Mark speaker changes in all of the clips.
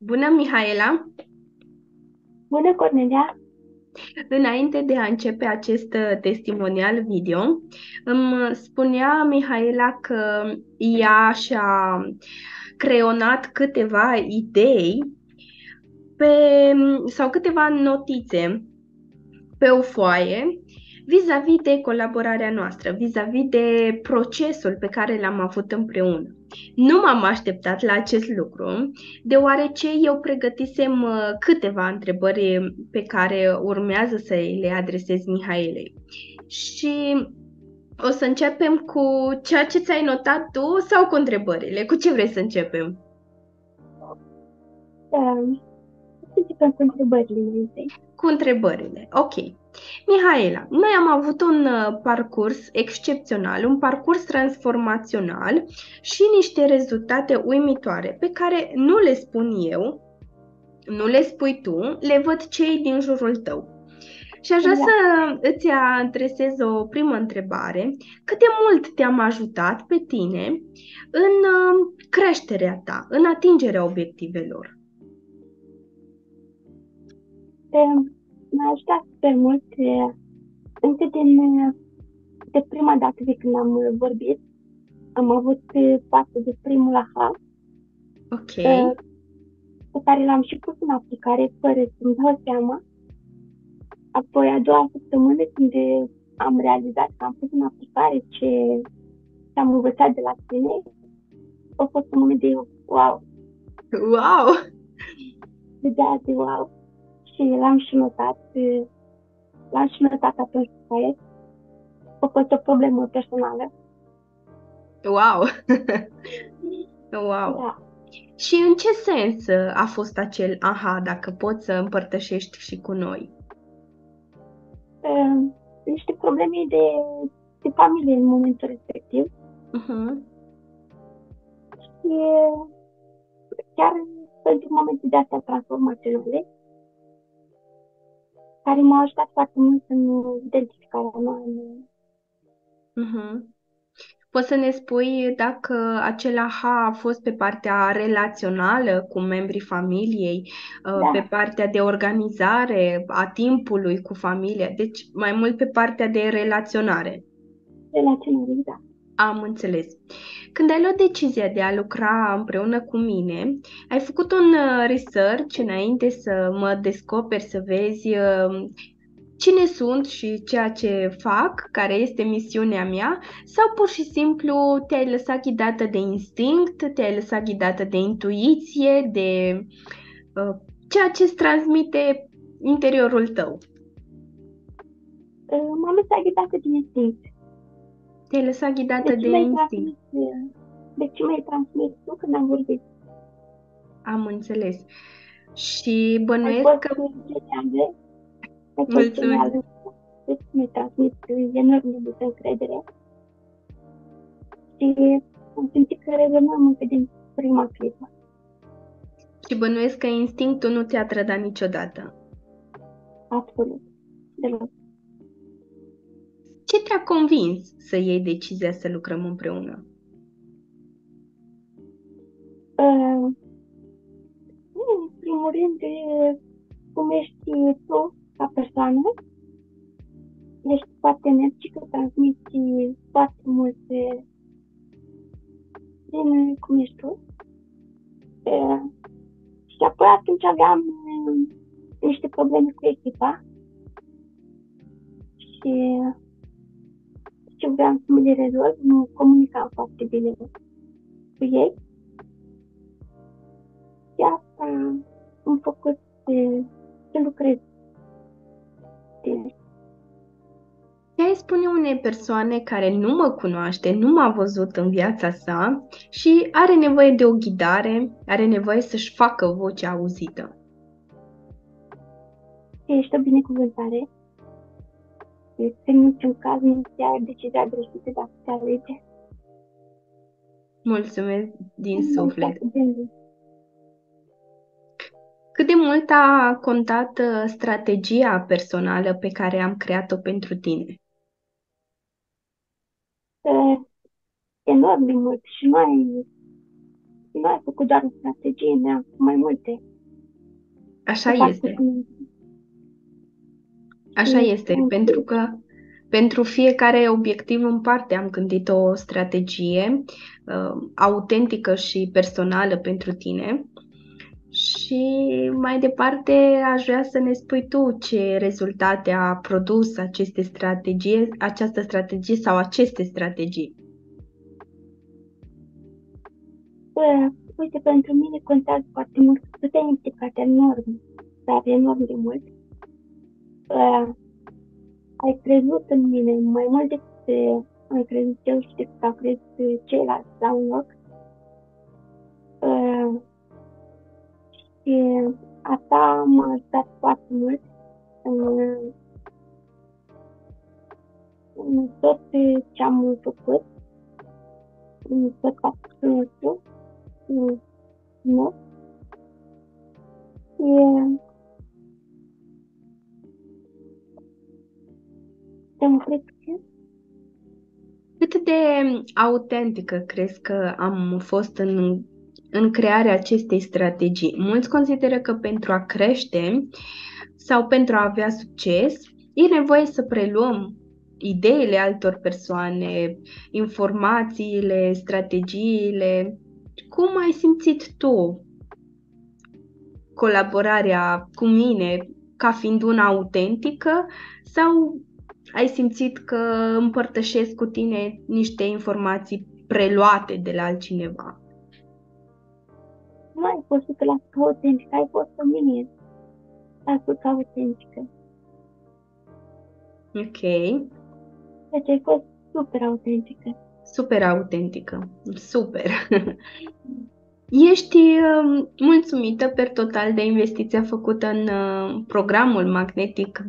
Speaker 1: Bună, Mihaela!
Speaker 2: Bună, Cornelia!
Speaker 1: Înainte de a începe acest testimonial video, îmi spunea Mihaela că ea și-a creionat câteva idei pe, sau câteva notițe pe o foaie vis-a-vis de colaborarea noastră, vis-a-vis de procesul pe care l-am avut împreună. Nu m-am așteptat la acest lucru, deoarece eu pregătisem câteva întrebări pe care urmează să le adresez Mihaelei. Și o să începem cu ceea ce ți-ai notat tu sau cu întrebările? Cu ce vrei să începem?
Speaker 2: Uh, Să începem cu întrebările mai întâi.
Speaker 1: Cu întrebările. Ok. Mihaela, noi am avut un parcurs excepțional, un parcurs transformațional și niște rezultate uimitoare pe care nu le spun eu, nu le spui tu, le văd cei din jurul tău. Și aș vrea să
Speaker 2: Da.
Speaker 1: îți adresez o primă întrebare. Cât de mult te-am ajutat pe tine în creșterea ta, în atingerea obiectivelor?
Speaker 2: M-a ajutat super mult încă de prima dată de când am vorbit. Am avut parte de primul aha
Speaker 1: Ok.
Speaker 2: uh, pe care l-am și pus în aplicare fără să-mi dau seama. Apoi, a doua săptămână, când am realizat că am pus în aplicare ce am învățat de la tine, a fost un moment de wow,
Speaker 1: Wow!
Speaker 2: de wow. Și l-am și notat atunci pe caiet. A fost o problemă personală.
Speaker 1: Wow! Wow!
Speaker 2: Da.
Speaker 1: Și în ce sens a fost acel aha, dacă poți să împărtășești și cu noi?
Speaker 2: Uh, Niște probleme de familie în momentul respectiv.
Speaker 1: Uh-huh.
Speaker 2: Și chiar pentru momente de astea transformaționale, care m-au ajutat foarte mult în identificarea mea.
Speaker 1: Uh-huh. Poți să ne spui dacă acel aha a fost pe partea relațională cu membrii familiei, pe
Speaker 2: Da,
Speaker 1: partea de organizare a timpului cu familia, deci mai mult pe partea de relaționare.
Speaker 2: relaționare, da.
Speaker 1: Am înțeles. Când ai luat decizia de a lucra împreună cu mine, ai făcut un research înainte să mă descoperi, să vezi cine sunt și ceea ce fac, care este misiunea mea, sau pur și simplu te-ai lăsat ghidată de instinct, te-ai lăsat ghidată de intuiție, de uh, ceea ce îți transmite interiorul tău.
Speaker 2: M-am lăsat ghidată din instinct.
Speaker 1: Te-ai lăsat
Speaker 2: De
Speaker 1: ghidată
Speaker 2: ce
Speaker 1: de
Speaker 2: mi-ai
Speaker 1: instinct.
Speaker 2: transmis, de ce mi-ai transmis tu când am vorbit?
Speaker 1: Am înțeles. Și
Speaker 2: Ai
Speaker 1: bănuiesc
Speaker 2: fost
Speaker 1: că
Speaker 2: genială, ai fost
Speaker 1: mulțumesc.
Speaker 2: genială. Deci mi-ai transmis enorm de multă încredere și am simțit că rezonăm încă din prima clipă.
Speaker 1: Și bănuiesc că instinctul nu te-a trădat niciodată.
Speaker 2: Absolut. Deloc.
Speaker 1: Ce te-a convins să iei decizia să lucrăm împreună?
Speaker 2: Uh, În primul rând, cum ești tu ca persoană, ești foarte energică, transmiți foarte multe din cum ești tu. Uh, Și apoi atunci aveam niște probleme cu echipa și ce vreau să mi le rezolv, nu comunicam foarte bine cu ei și asta am făcut să lucrez bine.
Speaker 1: Ce-ai spune unei persoane care nu mă cunoaște, nu m-a văzut în viața sa și are nevoie de o ghidare, are nevoie să-și facă vocea auzită?
Speaker 2: Ești o binecuvântare, în niciun caz nu ți ia decizia greșită dacă te alege.
Speaker 1: Mulțumesc din
Speaker 2: Nu
Speaker 1: suflet.
Speaker 2: foarte bine.
Speaker 1: Cât de mult a contat strategia personală pe care am creat-o pentru tine?
Speaker 2: Enorm de mult și nu ai făcut doar o strategie, ne-am făcut mai multe.
Speaker 1: Așa
Speaker 2: să fac
Speaker 1: este.
Speaker 2: puțin.
Speaker 1: Așa
Speaker 2: Și
Speaker 1: este, pentru că pentru fiecare obiectiv în parte am gândit o strategie autentică și personală pentru tine. Și mai departe aș vrea să ne spui tu ce rezultate a produs această strategie sau aceste strategii.
Speaker 2: uite, pentru mine contează foarte mult că tu te-ai implicat enorm, dar enorm de mult. Uh, ai crezut în mine mai mult decât am crezut eu și decât au crezut ceilalți la un loc. Uh, și asta m-a ajutat foarte mult în, în tot ce am făcut, în tot parcursul nostru. Nu? Și democrație.
Speaker 1: Cât de autentică crezi că am fost în crearea acestei strategii? Mulți consideră că pentru a crește sau pentru a avea succes, e nevoie să preluăm ideile altor persoane, informațiile, strategiile. Cum ai simțit tu colaborarea cu mine ca fiind una autentică sau ai simțit că împărtășesc cu tine niște informații preluate de la altcineva?
Speaker 2: Nu ai fost 100% autentică, ai fost o mine 100% autentică.
Speaker 1: Ok,
Speaker 2: Deci ai fost super autentică.
Speaker 1: super autentică, super. Ești mulțumită per total de investiția făcută în programul Magnetic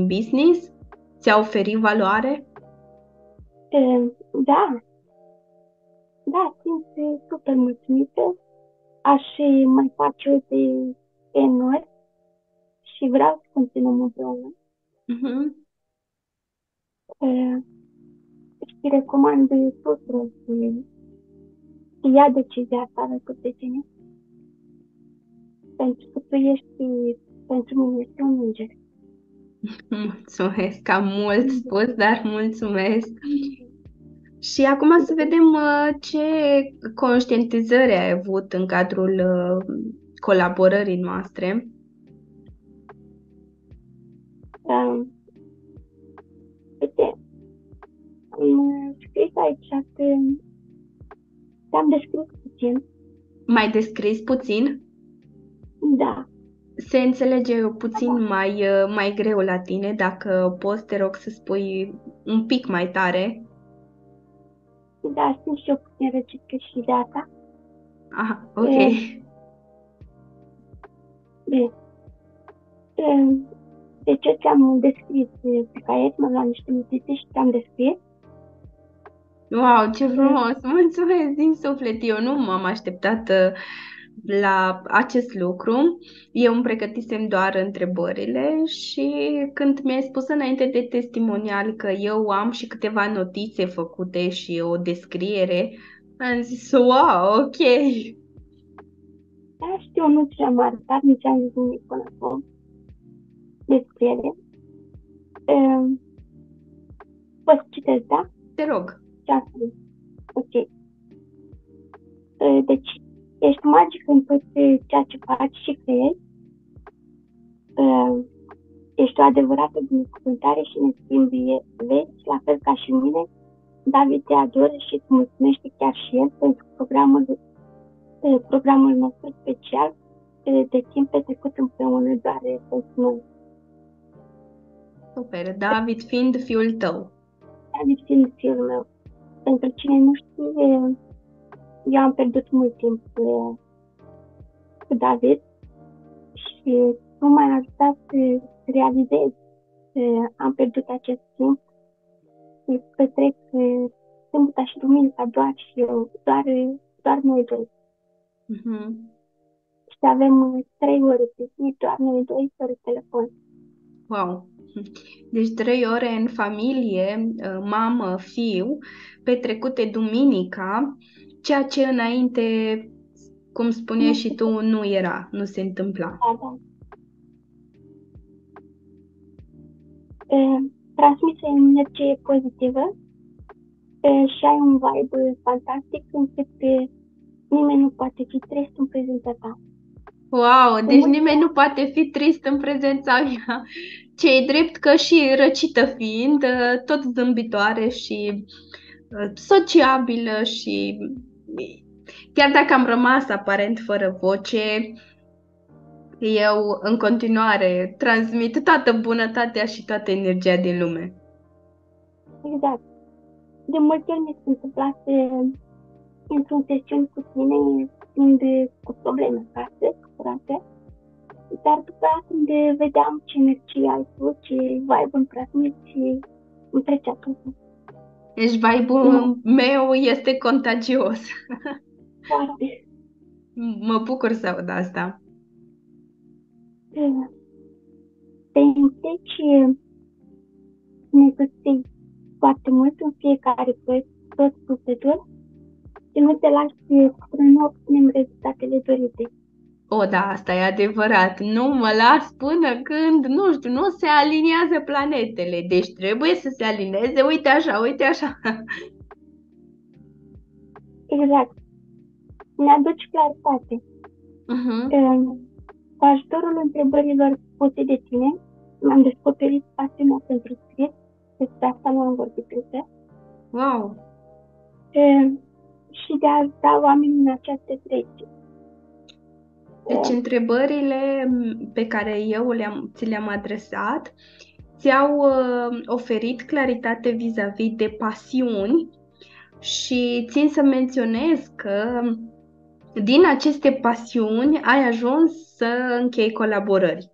Speaker 1: Business? Ți-a oferit valoare?
Speaker 2: Da, da, simt super mulțumită. Aș mai face de N-ori și vreau să continuăm împreună.
Speaker 1: Mhm.
Speaker 2: Uh, și recomand tuturor să ia decizia asta alături de tine, pentru că tu ești, pentru mine, ești un înger.
Speaker 1: Mulțumesc, am mult spus, dar mulțumesc. Și acum să vedem ce conștientizări ai avut în cadrul colaborării noastre.
Speaker 2: Uh, uite, am scris aici că te-am descris puțin.
Speaker 1: Mai descris puțin?
Speaker 2: Da,
Speaker 1: Se înțelege puțin mai greu la tine, dacă poți, te rog să spui un pic mai tare.
Speaker 2: da, sunt și eu puțin răcită și de asta.
Speaker 1: Ah, ok.
Speaker 2: Uh, bine. Uh, deci eu ți-am descris pe caiet, m-am luat niște notițe și ți-am descris.
Speaker 1: Wow, ce frumos! Mulțumesc din suflet! Eu nu m-am așteptat la acest lucru. Eu îmi pregătisem doar întrebările și când mi-ai spus înainte de testimonial că eu am și câteva notițe făcute și o descriere, am zis, wow, ok!
Speaker 2: Da, știu, nu ți-am arătat, nu ți-am zis nimic până acum despre ele. Poți citesc, da?
Speaker 1: Te rog!
Speaker 2: Ce-am scris. Ok. Deci, ești magic în tot ceea ce faci și creezi. Ești o adevărată binecuvântare și ne schimbi vieți, la fel ca și mine. David te adoră și îți mulțumește chiar și el pentru programul nostru special de timp petrecut împreună doar pentru noi.
Speaker 1: Super! David fiind fiul tău.
Speaker 2: David fiind fiul meu. Pentru cine nu știe, eu am pierdut mult timp cu David și nu m-ai ajutat să realizez că am pierdut acest timp și petrec sâmbătă și duminica doar și eu, doar noi doi.
Speaker 1: Mhm.
Speaker 2: Și avem 3 ore pe zi, doar noi doi, fără telefon.
Speaker 1: Wow! Deci 3 ore în familie, mamă, fiu, petrecute duminica, ceea ce înainte, cum spuneai
Speaker 2: Nu
Speaker 1: și
Speaker 2: știu,
Speaker 1: tu, nu era, nu se întâmpla.
Speaker 2: da, da. Transmiți o energie pozitivă și ai un vibe fantastic încât nimeni nu poate fi trist în prezența ta.
Speaker 1: Wow,
Speaker 2: De
Speaker 1: deci
Speaker 2: multe
Speaker 1: nimeni nu poate fi trist în prezența mea. Ce-i drept că și răcită fiind, tot zâmbitoare și sociabilă și chiar dacă am rămas aparent fără voce, eu în continuare transmit toată bunătatea și toată energia din lume.
Speaker 2: exact. De multe ori mi se întâmplă să intru în sesiuni cu tine fiind cu probleme acasă, curate, dar după aceea când vedeam ce energie ai tu, ce vibe îmi transmiți și îmi trecea totul.
Speaker 1: Deci vibe-ul meu este contagios.
Speaker 2: Foarte.
Speaker 1: Mă bucur să aud asta.
Speaker 2: Te implici, ne susții foarte mult în fiecare proiect, tot sufletul și nu te lași până nu obținem rezultatele dorite.
Speaker 1: O, da, asta e adevărat. Nu mă las până când, nu știu, nu se aliniază planetele. Deci trebuie să se alineze, uite așa, uite așa.
Speaker 2: Exact. Ne aduci claritate.
Speaker 1: Uh-huh.
Speaker 2: Cu ajutorul întrebărilor puse de tine, mi-am descoperit pasiunea pentru scris, despre asta nu am vorbit încă,
Speaker 1: Wow!
Speaker 2: și de a ajuta oamenii în această direcție.
Speaker 1: Deci întrebările pe care eu ți le-am adresat ți-au oferit claritate vis-a-vis de pasiuni și țin să menționez că din aceste pasiuni ai ajuns să închei colaborări.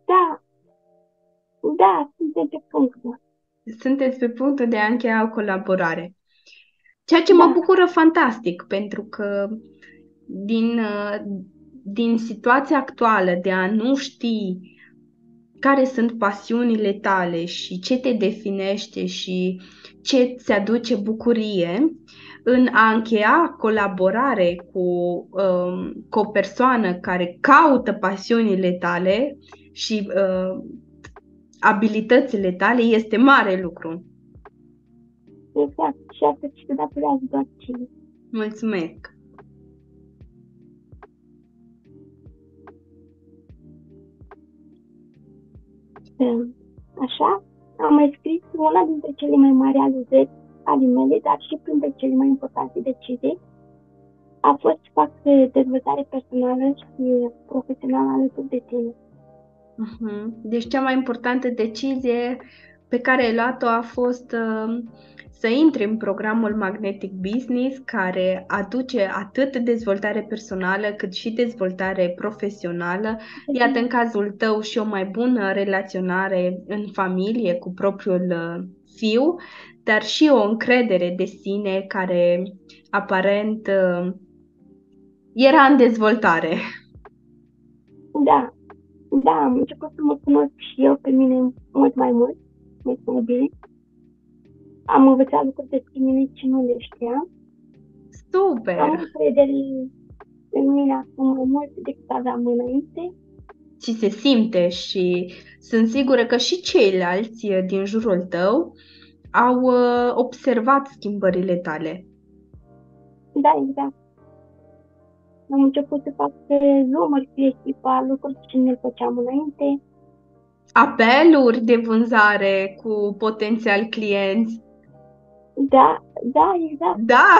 Speaker 2: Da, da, suntem pe punctul.
Speaker 1: Sunteți pe punctul de a încheia o colaborare. Ceea ce mă bucură fantastic, pentru că din situația actuală de a nu ști care sunt pasiunile tale și ce te definește și ce ți aduce bucurie, în a încheia colaborare cu o persoană care caută pasiunile tale și abilitățile tale, este mare lucru.
Speaker 2: Exact. Și asta și că datorează doar ție.
Speaker 1: Mulțumesc!
Speaker 2: Așa, am mai scris una dintre cele mai mari realizări ale mele, dar și printre cele mai importante decizii, a fost să fac dezvoltare personală și profesională alături de tine.
Speaker 1: Deci cea mai importantă decizie pe care ai luat-o a fost să intri în programul Magnetic Business, care aduce atât dezvoltare personală cât și dezvoltare profesională. Iată, în cazul tău, și o mai bună relaționare în familie cu propriul fiu, dar și o încredere de sine care aparent era în dezvoltare.
Speaker 2: Da, am început să mă cunosc și eu pe mine mult mai bine. Am învățat lucruri despre mine ce nu le știam.
Speaker 1: Super!
Speaker 2: Am încredere în mine acum mai mult decât aveam înainte.
Speaker 1: Și se simte și sunt sigură că și ceilalți din jurul tău au observat schimbările tale.
Speaker 2: Da, exact. Am început să fac Zoom-uri cu echipa, lucruri ce nu le făceam înainte.
Speaker 1: Apeluri de vânzare cu potențial clienți.
Speaker 2: Da, exact.
Speaker 1: Da!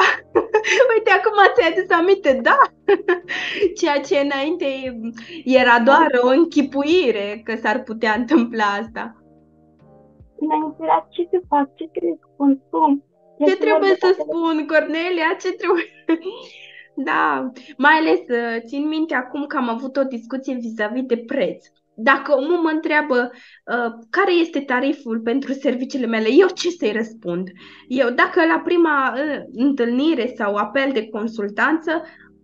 Speaker 1: Uite, acum ți-ai adus aminte, da! Ceea ce înainte era doar o închipuire că s-ar putea întâmpla asta.
Speaker 2: Înainte era ce să fac, ce trebuie să spun, cum.
Speaker 1: Ce trebuie să spun, Cornelia? Ce trebuie? Da, mai ales țin minte acum că am avut o discuție vis-a-vis de preț. Dacă omul mă întreabă care este tariful pentru serviciile mele, eu ce să-i răspund? Eu, dacă la prima întâlnire sau apel de consultanță,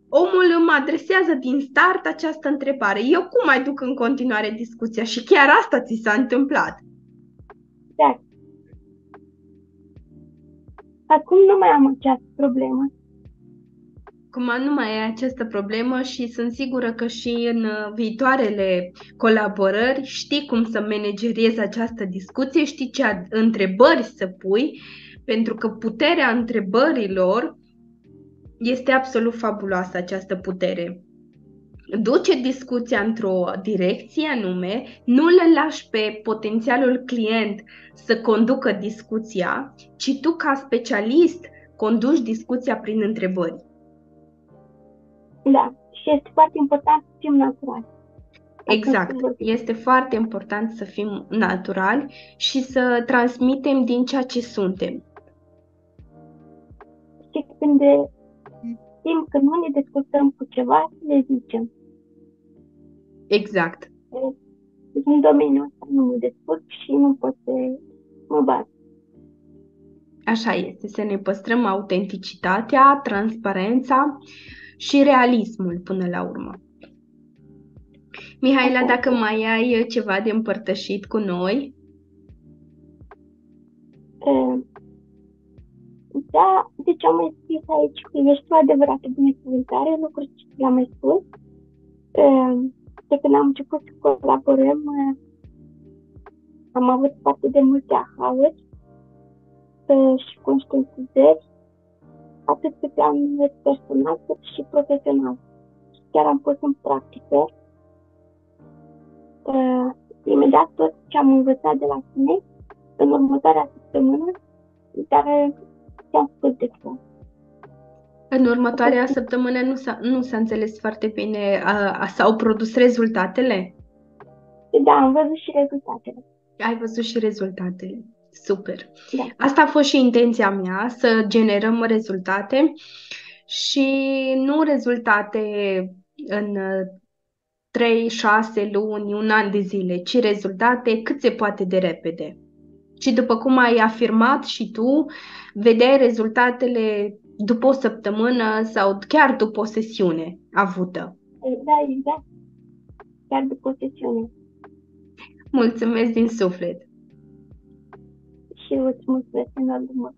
Speaker 1: omul îmi adresează din start această întrebare, eu cum mai duc în continuare discuția? Și chiar asta ți s-a întâmplat.
Speaker 2: Da. Acum nu mai am această problemă.
Speaker 1: Acum nu mai e această problemă și sunt sigură că și în viitoarele colaborări știi cum să manageriezi această discuție, știi ce întrebări să pui, pentru că puterea întrebărilor este absolut fabuloasă, această putere. Duce discuția într-o direcție anume, nu le lași pe potențialul client să conducă discuția, ci tu ca specialist conduci discuția prin întrebări.
Speaker 2: Da, și este foarte important să fim naturali.
Speaker 1: Exact. Este foarte important să fim naturali și să transmitem din ceea ce suntem.
Speaker 2: Și când știm că nu ne descurcăm cu ceva, le zicem.
Speaker 1: Exact.
Speaker 2: În domeniul ăsta nu mă descurc și nu pot să mă bat.
Speaker 1: Așa este, să ne păstrăm autenticitatea, transparența și realismul până la urmă. Mihaela, dacă mai ai ceva de împărtășit cu noi?
Speaker 2: Da, deci am mai scris aici că ești o adevărată binecuvântare, lucruri ce le-am mai spus. De când am început să colaborăm, am avut foarte de multe aha-uri și conștientizări, atât pe plan personal cât și profesional. Chiar am pus în practică imediat tot ce am învățat de la tine în următoarea săptămână, dar ți-am spus de fapt.
Speaker 1: În următoarea săptămână nu s-a înțeles foarte bine. S-au produs rezultatele?
Speaker 2: Da, am văzut și rezultatele.
Speaker 1: Ai văzut și rezultatele. Super.
Speaker 2: Da.
Speaker 1: Asta a fost și intenția mea, să generăm rezultate și nu rezultate în 3, 6 luni, un an de zile, ci rezultate cât se poate de repede. Și după cum ai afirmat și tu, vedeai rezultatele după o săptămână sau chiar după o sesiune avută.
Speaker 2: Da, exact. Chiar după o sesiune.
Speaker 1: Mulțumesc din suflet!
Speaker 2: Și eu îți mulțumesc enorm de mult!